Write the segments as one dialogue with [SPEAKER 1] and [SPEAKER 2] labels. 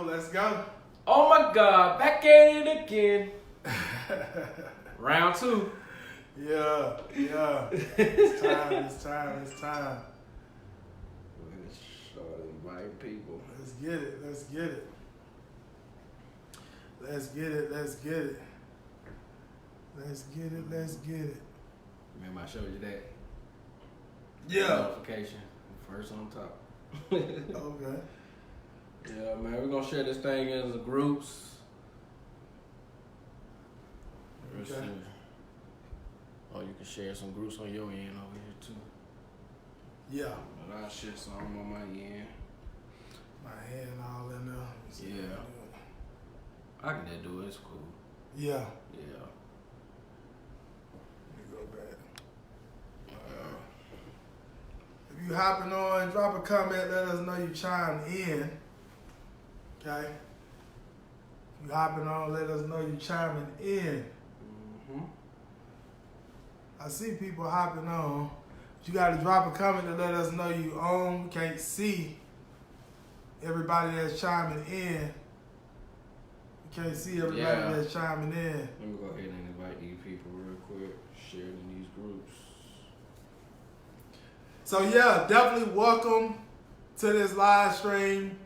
[SPEAKER 1] Let's go.
[SPEAKER 2] Oh my God, back at it again. Round 2.
[SPEAKER 1] Yeah. It's time.
[SPEAKER 2] Start inviting people.
[SPEAKER 1] Let's get it.
[SPEAKER 2] Remember I showed you that?
[SPEAKER 1] Yeah.
[SPEAKER 2] Notification. First on top.
[SPEAKER 1] Okay.
[SPEAKER 2] Yeah, man, we're gonna share this thing into groups. Let's
[SPEAKER 1] Okay.
[SPEAKER 2] see. Oh, you can share some groups on your end over here too.
[SPEAKER 1] Yeah.
[SPEAKER 2] But I'll share some on my end.
[SPEAKER 1] My hand all in there. Let me see
[SPEAKER 2] Yeah.
[SPEAKER 1] if I
[SPEAKER 2] I can just do it. It's cool.
[SPEAKER 1] do it. Yeah.
[SPEAKER 2] Yeah.
[SPEAKER 1] Let me go back. If you hopping on, drop a comment. Let us know you chimed in. Okay. If you hopping on, let us know you chiming in.
[SPEAKER 2] Mm-hmm.
[SPEAKER 1] I see people hopping on. But you got to drop a comment to let us know you on. We can't see everybody that's chiming in. We can't see everybody that's chiming in.
[SPEAKER 2] Let me go ahead and invite these people real quick. Share it in these groups.
[SPEAKER 1] So yeah, definitely welcome to this live stream.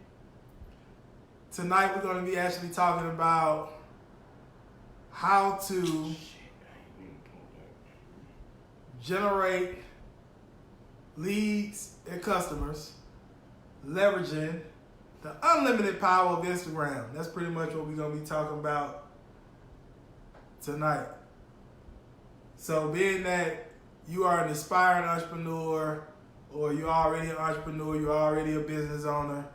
[SPEAKER 1] Tonight we're going to be actually talking about how to generate leads and customers leveraging the unlimited power of Instagram. That's pretty much what we're going to be talking about tonight. So being that you are an aspiring entrepreneur, or you're already an entrepreneur, you're already a business owner,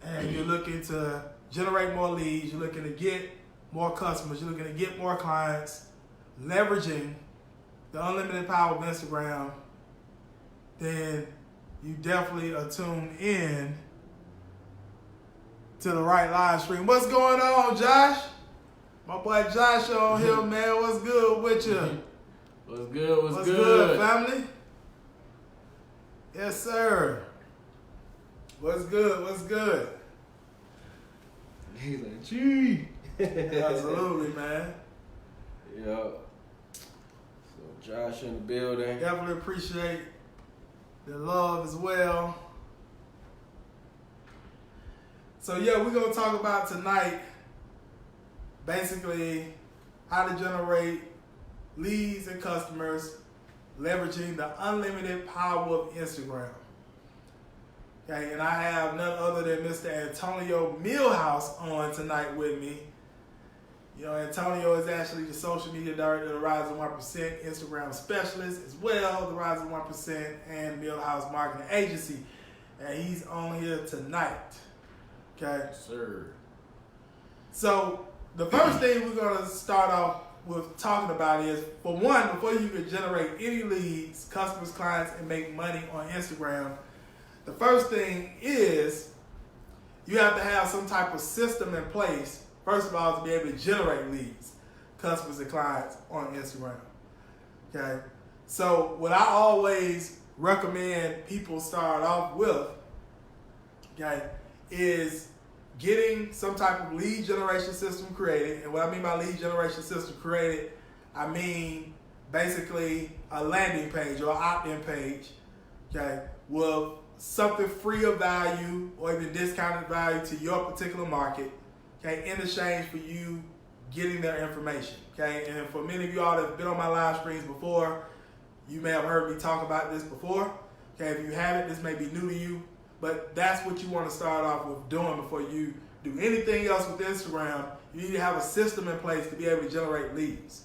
[SPEAKER 1] and you're looking to generate more leads, you're looking to get more customers, you're looking to get more clients, leveraging the unlimited power of Instagram, then you definitely are tuned in to the right live stream. What's going on, Josh? My boy Josh on here, man. What's good with you?
[SPEAKER 2] What's good?
[SPEAKER 1] What's good, family? Yes, sir. What's good?
[SPEAKER 2] He's like, gee.
[SPEAKER 1] Absolutely, man.
[SPEAKER 2] Yeah. So Josh in the building.
[SPEAKER 1] Definitely appreciate the love as well. So yeah, we're gonna talk about tonight basically how to generate leads and customers leveraging the unlimited power of Instagram. Okay, and I have none other than Mr. Antonio Millhouse on tonight with me. You know, Antonio is actually the social media director of the Rising 1% Instagram specialist as well, the Rising 1% and Millhouse Marketing Agency. And he's on here tonight. Okay.
[SPEAKER 2] Yes, sir.
[SPEAKER 1] So the first thing we're going to start off with talking about is, for one, before you can generate any leads, customers, clients, and make money on Instagram, the first thing is you have to have some type of system in place, first of all, to be able to generate leads, customers, and clients on Instagram. Okay? So what I always recommend people start off with, okay, is getting some type of lead generation system created. And what I mean by lead generation system created, I mean basically a landing page or an opt-in page, okay, with something free of value or even discounted value to your particular market, okay, in exchange for you getting their information, okay. And for many of you all that have been on my live streams before, you may have heard me talk about this before, okay. If you haven't, this may be new to you, but that's what you want to start off with doing before you do anything else with Instagram. You need to have a system in place to be able to generate leads,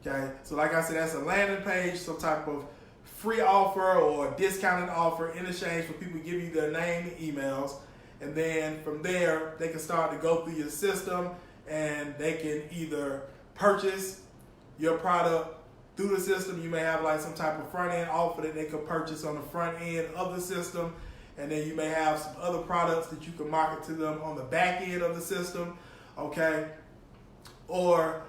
[SPEAKER 1] okay. So like I said, that's a landing page, some type of free offer or discounted offer in exchange for people to give you their name and emails. And then from there, they can start to go through your system and they can either purchase your product through the system. You may have like some type of front end offer that they could purchase on the front end of the system. And then you may have some other products that you can market to them on the back end of the system, okay? Or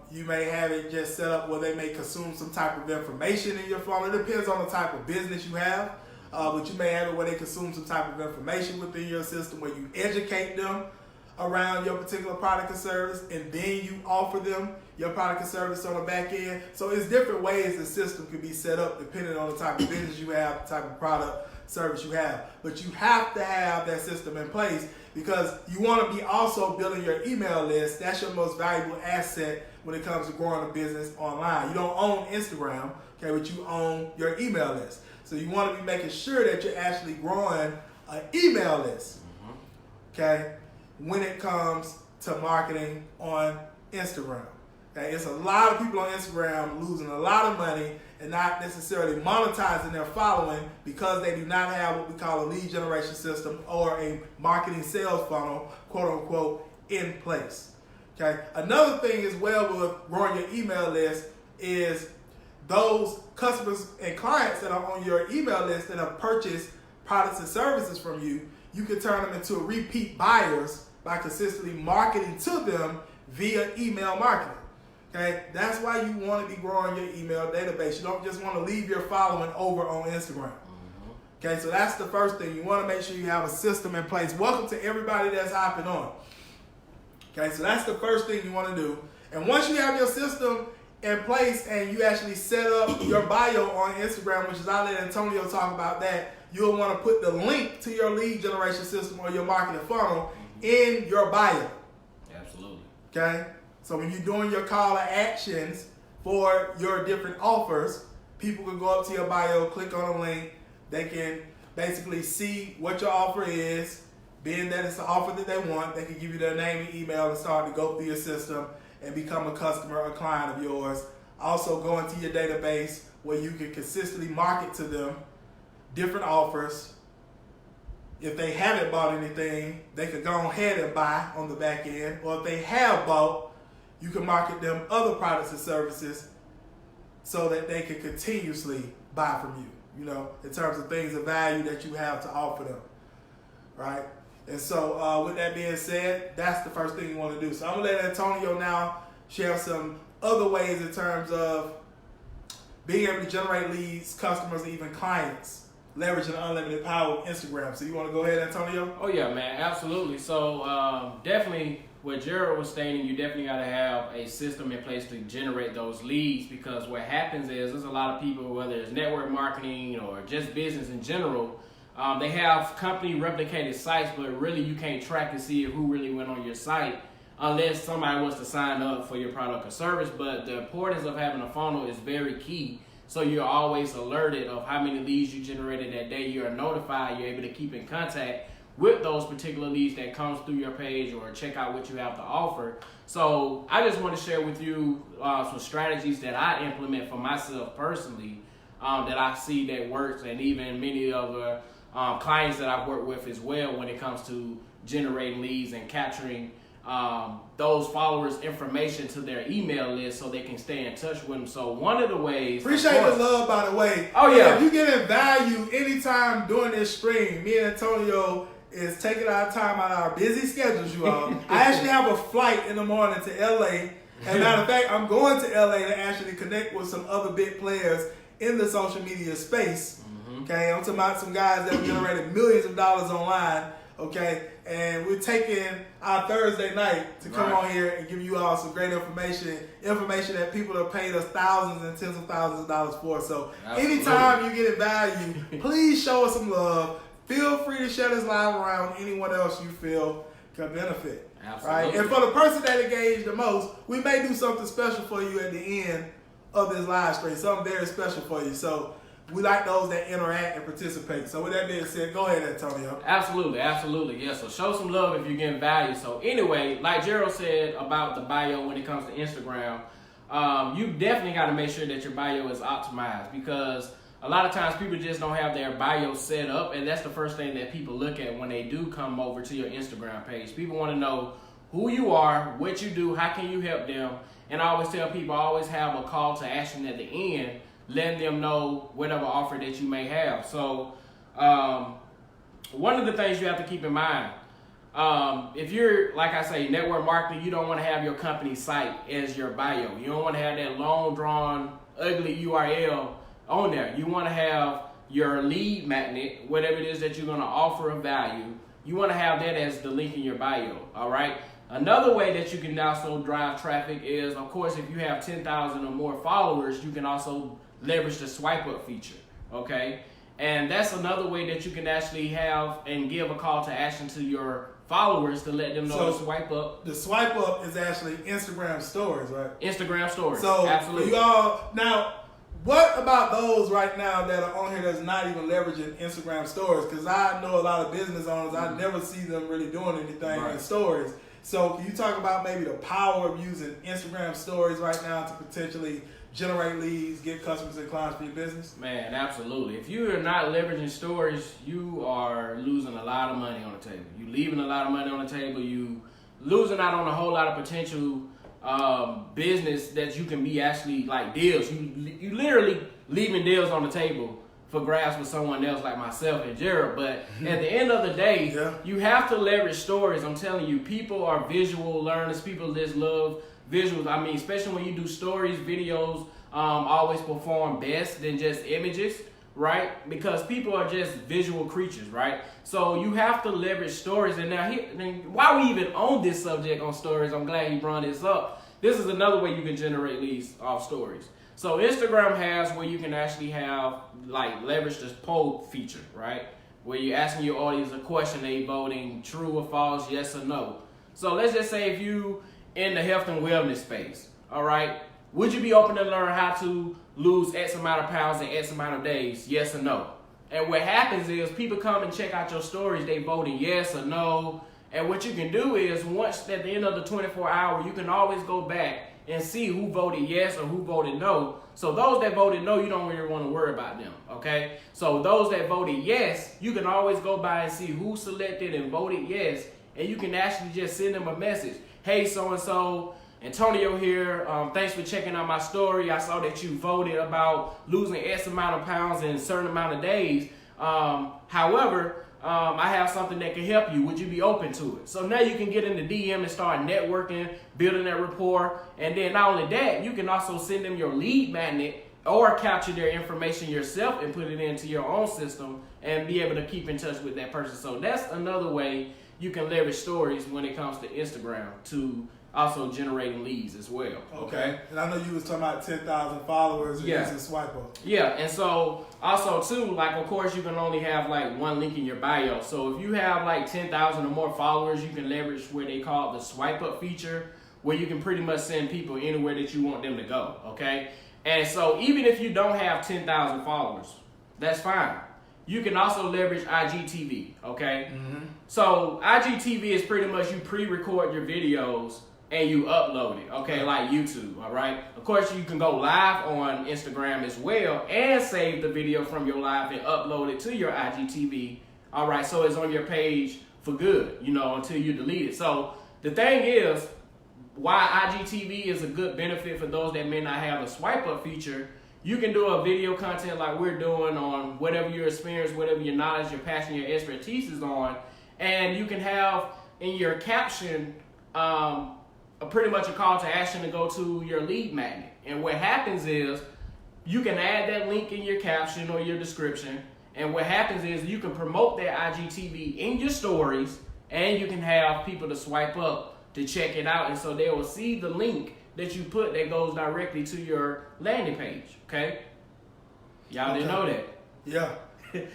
[SPEAKER 1] you may have it just set up where they may consume some type of information in your funnel. It depends on the type of business you have, but you may have it where they consume some type of information within your system where you educate them around your particular product or service, and then you offer them your product or service on the back end. So it's different ways the system can be set up depending on the type of business you have, the type of product, service you have. But you have to have that system in place because you want to be also building your email list. That's your most valuable asset when it comes to growing a business online. You don't own Instagram, okay, but you own your email list. So you want to be making sure that you're actually growing an email list, okay, when it comes to marketing on Instagram. Okay, it's a lot of people on Instagram losing a lot of money and not necessarily monetizing their following because they do not have what we call a lead generation system or a marketing sales funnel, quote unquote, in place. Okay. Another thing as well with growing your email list is those customers and clients that are on your email list that have purchased products and services from you, you can turn them into repeat buyers by consistently marketing to them via email marketing. Okay, that's why you want to be growing your email database. You don't just want to leave your following over on Instagram. Okay, so that's the first thing. You want to make sure you have a system in place. Welcome to everybody that's hopping on. Okay, so that's the first thing you want to do. And once you have your system in place and you actually set up your bio on Instagram, which is I'll let Antonio talk about that, you'll want to put the link to your lead generation system or your marketing funnel in your bio.
[SPEAKER 2] Absolutely.
[SPEAKER 1] Okay? So when you're doing your call to actions for your different offers, people can go up to your bio, click on a link. They can basically see what your offer is. Being that it's the offer that they want, they can give you their name and email and start to go through your system and become a customer or client of yours. Also go into your database where you can consistently market to them different offers. If they haven't bought anything, they could go ahead and buy on the back end. Or if they have bought, you can market them other products and services so that they can continuously buy from you, you know, in terms of things of value that you have to offer them, right? And so with that being said, that's the first thing you want to do. So I'm going to let Antonio now share some other ways in terms of being able to generate leads, customers, and even clients, leveraging the unlimited power of Instagram. So you want to go ahead, Antonio?
[SPEAKER 2] Oh, yeah, man, absolutely. So definitely what Gerald was stating, you definitely got to have a system in place to generate those leads, because what happens is there's a lot of people, whether it's network marketing or just business in general, they have company replicated sites, but really you can't track to see who really went on your site unless somebody was to sign up for your product or service. But the importance of having a funnel is very key. So you're always alerted of how many leads you generated that day. You're notified. You're able to keep in contact with those particular leads that comes through your page or check out what you have to offer. So I just want to share with you some strategies that I implement for myself personally that I see that works, and even many of the clients that I've worked with as well when it comes to generating leads and capturing those followers' information to their email list so they can stay in touch with them. So one of the ways...
[SPEAKER 1] Appreciate the love, by the way.
[SPEAKER 2] Oh, yeah.
[SPEAKER 1] If you getting value anytime during this stream, me and Antonio is taking our time out of our busy schedules, you all. I actually have a flight in the morning to LA. As a matter of fact, I'm going to LA to actually connect with some other big players in the social media space. Okay, I'm talking about some guys that have generated millions of dollars online. Okay, and we're taking our Thursday night to come on here and give you all some great information that people have paid us thousands and tens of thousands of dollars for. So anytime you get value, please show us some love. Feel free to share this live around anyone else you feel can benefit.
[SPEAKER 2] Absolutely.
[SPEAKER 1] Right? And for the person that engaged the most, we may do something special for you at the end of this live stream, something very special for you. So we like those that interact and participate. So with that being said, go ahead, Antonio.
[SPEAKER 2] Absolutely, absolutely. Yeah, so show some love if you're getting value. So anyway, like Gerald said about the bio when it comes to Instagram, you definitely got to make sure that your bio is optimized, because a lot of times people just don't have their bio set up, and that's the first thing that people look at when they do come over to your Instagram page. People want to know who you are, what you do, how can you help them. And I always tell people, I always have a call to action at the end, letting them know whatever offer that you may have. So one of the things you have to keep in mind, if you're, like I say, network marketing, you don't want to have your company site as your bio. You don't want to have that long drawn, ugly URL on there. You want to have your lead magnet, whatever it is that you're going to offer of value, you want to have that as the link in your bio, all right? Another way that you can also drive traffic is, of course, if you have 10,000 or more followers, you can also leverage the swipe up feature, okay? And that's another way that you can actually have and give a call to action to your followers to let them know to swipe up.
[SPEAKER 1] The swipe up is actually Instagram stories, right?
[SPEAKER 2] Instagram stories,
[SPEAKER 1] so
[SPEAKER 2] absolutely.
[SPEAKER 1] Now, what about those right now that are on here that's not even leveraging Instagram stories? Because I know a lot of business owners, I never see them really doing anything in stories. So can you talk about maybe the power of using Instagram stories right now to potentially generate leads, get customers and clients for your business?
[SPEAKER 2] Man, absolutely. If you are not leveraging stories, you are losing a lot of money on the table. You leaving a lot of money on the table. You losing out on a whole lot of potential business that you can be actually like deals. You literally leaving deals on the table for grabs with someone else like myself and Gerald. But at the end of the day, you have to leverage stories. I'm telling you, people are visual learners. People just love visuals. I mean, especially when you do stories, videos always perform best than just images, right? Because people are just visual creatures, right? So you have to leverage stories. And now, why we even on this subject on stories, I'm glad you brought this up. This is another way you can generate leads off stories. So Instagram has where you can actually have, like, leverage this poll feature, right? Where you're asking your audience a question, they voting true or false, yes or no. So let's just say if you in the health and wellness space, all right, would you be open to learn how to lose X amount of pounds in X amount of days, yes or no? And what happens is people come and check out your stories, they voting yes or no. And what you can do is once at the end of the 24 hour, you can always go back and see who voted yes or who voted no. So those that voted no, you don't really want to worry about them, okay? So those that voted yes, you can always go by and see who selected and voted yes, and you can actually just send them a message. Hey, so-and-so, Antonio here. Thanks for checking out my story. I saw that you voted about losing X amount of pounds in a certain amount of days. However, I have something that can help you. Would you be open to it? So now you can get in the DM and start networking, building that rapport. And then not only that, you can also send them your lead magnet or capture their information yourself and put it into your own system and be able to keep in touch with that person. So that's another way you can leverage stories when it comes to Instagram to also generating leads as well. Okay.
[SPEAKER 1] And I know you was talking about 10,000 followers and using swipe up.
[SPEAKER 2] Yeah, and so also too, like of course you can only have like one link in your bio. So if you have like 10,000 or more followers, you can leverage where they call it the swipe up feature, where you can pretty much send people anywhere that you want them to go. Okay. And so even if you don't have 10,000 followers, that's fine. You can also leverage IGTV, okay? So IGTV is pretty much you pre-record your videos and you upload it, okay, like YouTube, all right? Of course, you can go live on Instagram as well and save the video from your live and upload it to your IGTV, all right? So it's on your page for good, you know, until you delete it. So the thing is, why IGTV is a good benefit for those that may not have a swipe up feature, you can do a video content like we're doing on whatever your experience, whatever your knowledge, your passion, your expertise is on, and you can have in your caption pretty much a call to action to go to your lead magnet. And what happens is you can add that link in your caption or your description, and what happens is you can promote that IGTV in your stories, and you can have people to swipe up to check it out, and so they will see the link that you put that goes directly to your landing page, okay? Y'all didn't know that.
[SPEAKER 1] Yeah.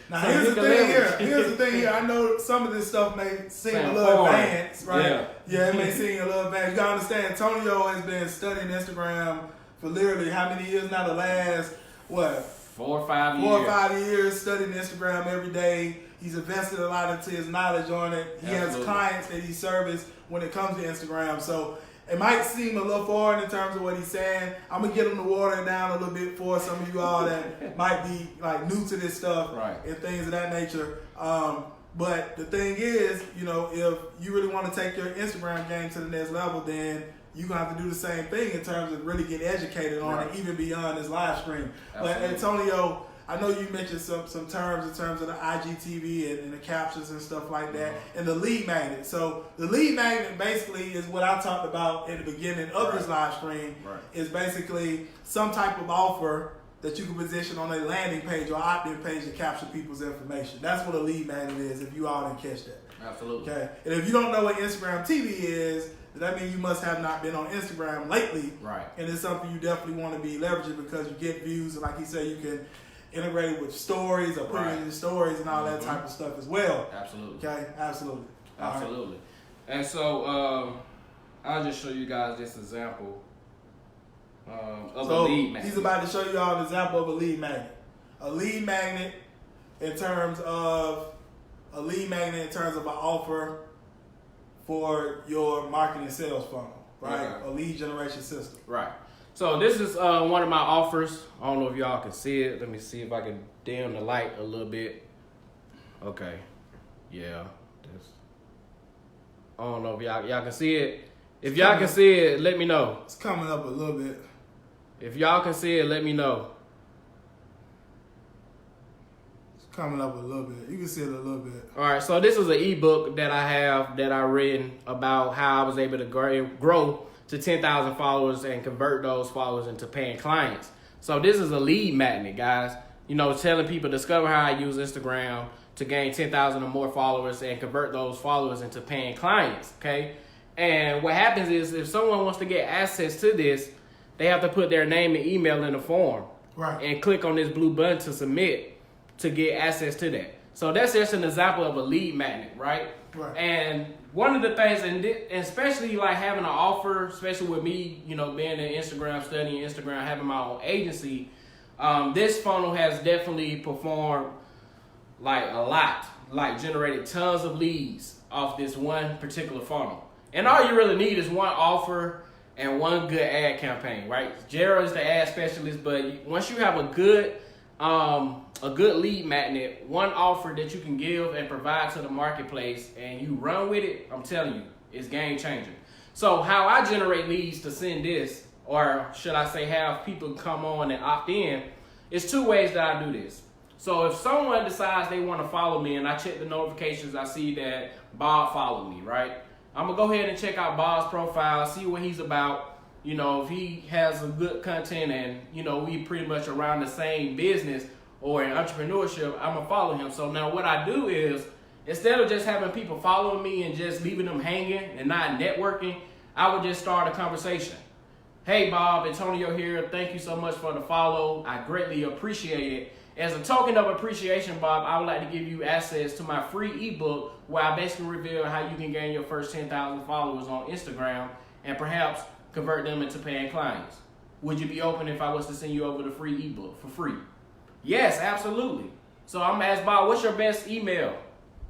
[SPEAKER 1] Now so here's the thing here. I know some of this stuff may seem a little advanced, right? Yeah, it may seem a little advanced. You gotta understand, Antonio has been studying Instagram for literally how many years now? The last,
[SPEAKER 2] 4 or 5 years.
[SPEAKER 1] 4 or 5 years studying Instagram every day. He's invested a lot into his knowledge on it. He has clients that he services when it comes to Instagram. So it might seem a little foreign in terms of what he's saying. I'm going to get him to water it down a little bit for some of you all that might be like new to this stuff and things of that nature. But the thing is, you know, if you really want to take your Instagram game to the next level, then you're going to have to do the same thing in terms of really get educated on it, even beyond this live stream. But Antonio, I know you mentioned some terms in terms of the IGTV and the captions and stuff like that, and the lead magnet. So the lead magnet basically is what I talked about in the beginning of this live stream, is basically some type of offer that you can position on a landing page or opt-in page to capture people's information. That's what a lead magnet is, if you all didn't catch that.
[SPEAKER 2] Absolutely.
[SPEAKER 1] Okay. And if you don't know what Instagram TV is, that means you must have not been on Instagram lately.
[SPEAKER 2] Right.
[SPEAKER 1] And it's something you definitely want to be leveraging because you get views, and like you said, you can integrate it with stories or put it in your stories and all that type of stuff as well.
[SPEAKER 2] Absolutely.
[SPEAKER 1] Okay. Absolutely.
[SPEAKER 2] Absolutely. Right. And so I'll just show you guys this example of a lead magnet.
[SPEAKER 1] He's about to show you all an example of a lead magnet. A lead magnet in terms of an offer for your marketing sales funnel, right?
[SPEAKER 2] Okay.
[SPEAKER 1] A lead generation system.
[SPEAKER 2] Right. So this is one of my offers. I don't know if y'all can see it. Let me see if I can dim the light a little bit. Okay. Yeah. I don't know if y'all can see it. If y'all can see it, let me know.
[SPEAKER 1] It's coming up a little bit.
[SPEAKER 2] If y'all can see it, let me know.
[SPEAKER 1] It's coming up a little bit. You can see it a little bit.
[SPEAKER 2] All right, so this is an ebook that I written about how I was able to grow to 10,000 followers and convert those followers into paying clients. So this is a lead magnet, guys. You know, telling people discover how I use Instagram to gain 10,000 or more followers and convert those followers into paying clients, okay? And what happens is if someone wants to get access to this, they have to put their name and email in the form.
[SPEAKER 1] Right. And
[SPEAKER 2] click on this blue button to submit to get access to that. So that's just an example of a lead magnet, right?
[SPEAKER 1] Right.
[SPEAKER 2] And one of the things, and especially like having an offer, especially with me, you know, being in Instagram, studying Instagram, having my own agency, this funnel has definitely performed like a lot, like generated tons of leads off this one particular funnel. And all you really need is one offer and one good ad campaign, right? Gerald is the ad specialist, but once you have a good lead magnet, one offer that you can give and provide to the marketplace, and you run with it, I'm telling you, it's game changing. So how I generate leads to send this, or should I say have people come on and opt in, is two ways that I do this. So if someone decides they want to follow me and I check the notifications, I see that Bob followed me, right? I'm going to go ahead and check out Bob's profile, see what he's about. You know, if he has some good content and, you know, we pretty much around the same business or in entrepreneurship, I'm going to follow him. So now what I do is, instead of just having people following me and just leaving them hanging and not networking, I would just start a conversation. Hey, Bob, Antonio here. Thank you so much for the follow. I greatly appreciate it. As a token of appreciation, Bob, I would like to give you access to my free ebook where I basically reveal how you can gain your first 10,000 followers on Instagram and perhaps convert them into paying clients. Would you be open if I was to send you over the free ebook for free? Yes, absolutely. So I'm gonna ask Bob, what's your best email?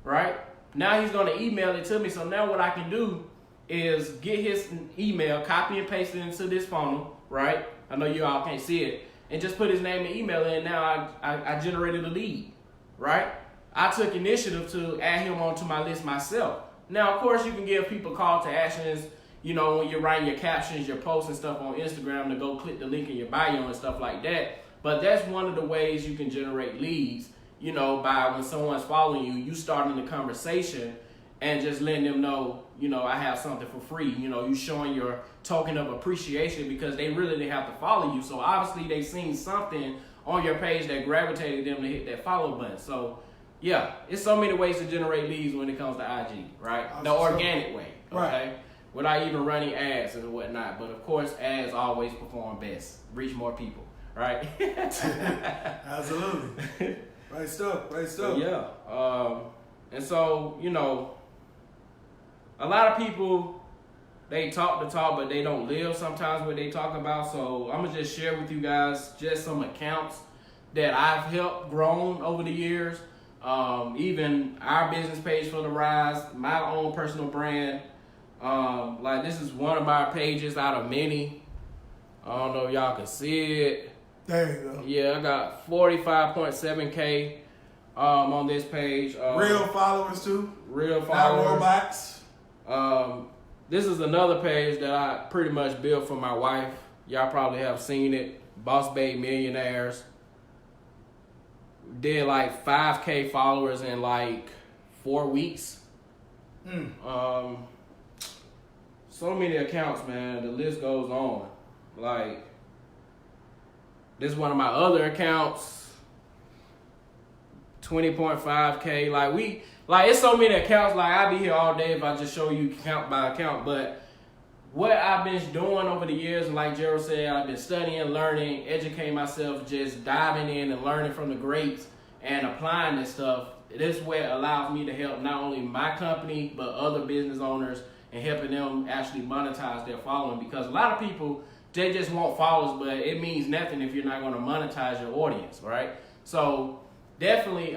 [SPEAKER 2] Right? Now he's gonna email it to me. So now what I can do is get his email, copy and paste it into this funnel, right? I know you all can't see it. And just put his name and email in. Now I generated a lead, right? I took initiative to add him onto my list myself. Now, of course, you can give people call to actions, you know, when you're writing your captions, your posts and stuff on Instagram to go click the link in your bio and stuff like that. But that's one of the ways you can generate leads, you know, by when someone's following you, you starting the conversation and just letting them know, you know, I have something for free. You know, you showing your token of appreciation because they really didn't have to follow you. So obviously they've seen something on your page that gravitated them to hit that follow button. So yeah, it's so many ways to generate leads when it comes to IG, right? The organic way, okay?
[SPEAKER 1] Right.
[SPEAKER 2] Without even running ads and whatnot. But of course, ads always perform best. Reach more people, right?
[SPEAKER 1] Absolutely. Right stuff, right stuff.
[SPEAKER 2] So, yeah. And so, you know, a lot of people, they talk the talk, but they don't live sometimes what they talk about. So I'm going to just share with you guys just some accounts that I've helped grown over the years. Even our business page for the Rise, my own personal brand. Like this is one of my pages out of many. I don't know if y'all can see it.
[SPEAKER 1] There you go.
[SPEAKER 2] Yeah, I got 45.7K on this page.
[SPEAKER 1] Real followers too.
[SPEAKER 2] Real followers.
[SPEAKER 1] Not robots.
[SPEAKER 2] This is another page that I pretty much built for my wife. Y'all probably have seen it. Boss Babe Millionaires. Did like 5K followers in like 4 weeks. So many accounts, man. The list goes on. Like, This is one of my other accounts. 20.5K. Like it's so many accounts. Like I'd be here all day if I just show you account by account. But what I've been doing over the years, and like Gerald said, I've been studying, learning, educating myself, just diving in and learning from the greats and applying this stuff. This way it allows me to help not only my company, but other business owners and helping them actually monetize their following. Because a lot of people, they just want followers, but it means nothing if you're not going to monetize your audience, right? So definitely,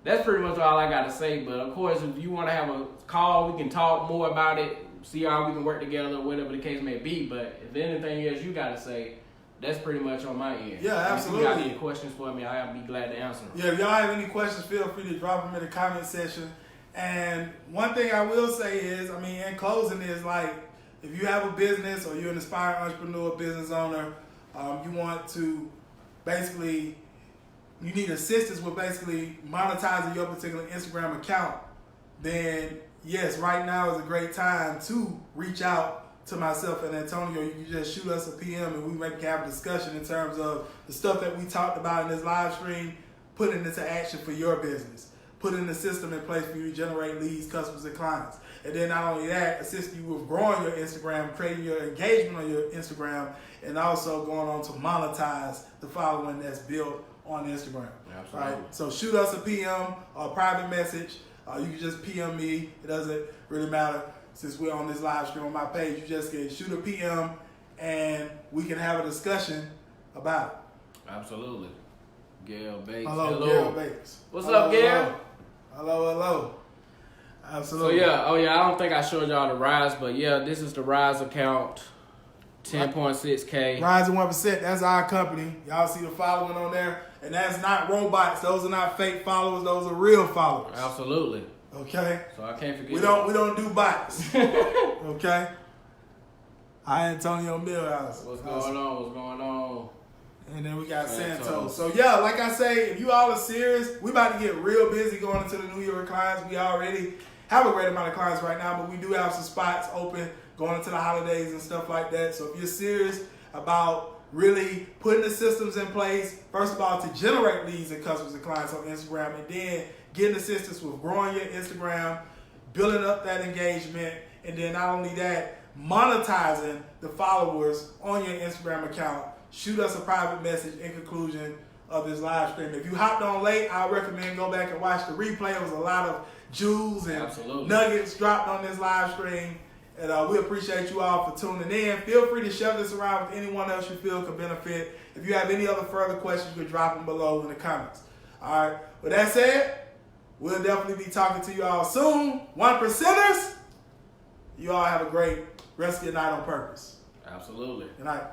[SPEAKER 2] that's pretty much all I got to say. But of course, if you want to have a call, we can talk more about it, see how we can work together, whatever the case may be. But if anything else you got to say, that's pretty much on my end.
[SPEAKER 1] Yeah, absolutely.
[SPEAKER 2] If you got any questions for me, I'll be glad to answer them.
[SPEAKER 1] Yeah, if y'all have any questions, feel free to drop them in the comment section. And one thing I will say is, I mean, in closing is like, if you have a business or you're an aspiring entrepreneur, business owner, you want to basically, you need assistance with basically monetizing your particular Instagram account, then yes, right now is a great time to reach out to myself and Antonio. You can just shoot us a PM and we can have a discussion in terms of the stuff that we talked about in this live stream, putting it into action for your business, putting the system in place for you to generate leads, customers, and clients. And then not only that, assist you with growing your Instagram, creating your engagement on your Instagram, and also going on to monetize the following that's built on Instagram.
[SPEAKER 2] Absolutely.
[SPEAKER 1] Right? So shoot us a PM or a private message. You can just PM me. It doesn't really matter. Since we're on this live stream on my page, you just can shoot a PM and we can have a discussion about it.
[SPEAKER 2] Absolutely. Gail Bates.
[SPEAKER 1] Hello. Gail Bates.
[SPEAKER 2] What's up, Gail?
[SPEAKER 1] Hello. Absolutely.
[SPEAKER 2] So I don't think I showed y'all the Rise, but yeah, this is the Rise account, 10.6K.
[SPEAKER 1] Rise 1%, that's our company. Y'all see the following on there? And that's not robots. Those are not fake followers. Those are real followers.
[SPEAKER 2] Absolutely.
[SPEAKER 1] Okay?
[SPEAKER 2] So I can't forget.
[SPEAKER 1] We don't do bots. Okay? Hi, Antonio Millhouse.
[SPEAKER 2] What's going on?
[SPEAKER 1] And then we got Santos. So yeah, like I say, if you all are serious, we about to get real busy going into the New Year clients. We already have a great amount of clients right now, but we do have some spots open going into the holidays and stuff like that. So if you're serious about really putting the systems in place, first of all, to generate leads and customers and clients on Instagram, and then getting assistance with growing your Instagram, building up that engagement, and then not only that, monetizing the followers on your Instagram account, shoot us a private message in conclusion of this live stream. If you hopped on late, I recommend go back and watch the replay. It was a lot of jewels and nuggets dropped on this live stream. And we appreciate you all for tuning in. Feel free to share this around with anyone else you feel could benefit. If you have any other further questions, you can drop them below in the comments. All right. With that said, we'll definitely be talking to you all soon. 1%ers, you all have a great rest of your night on purpose.
[SPEAKER 2] Absolutely.
[SPEAKER 1] Good night.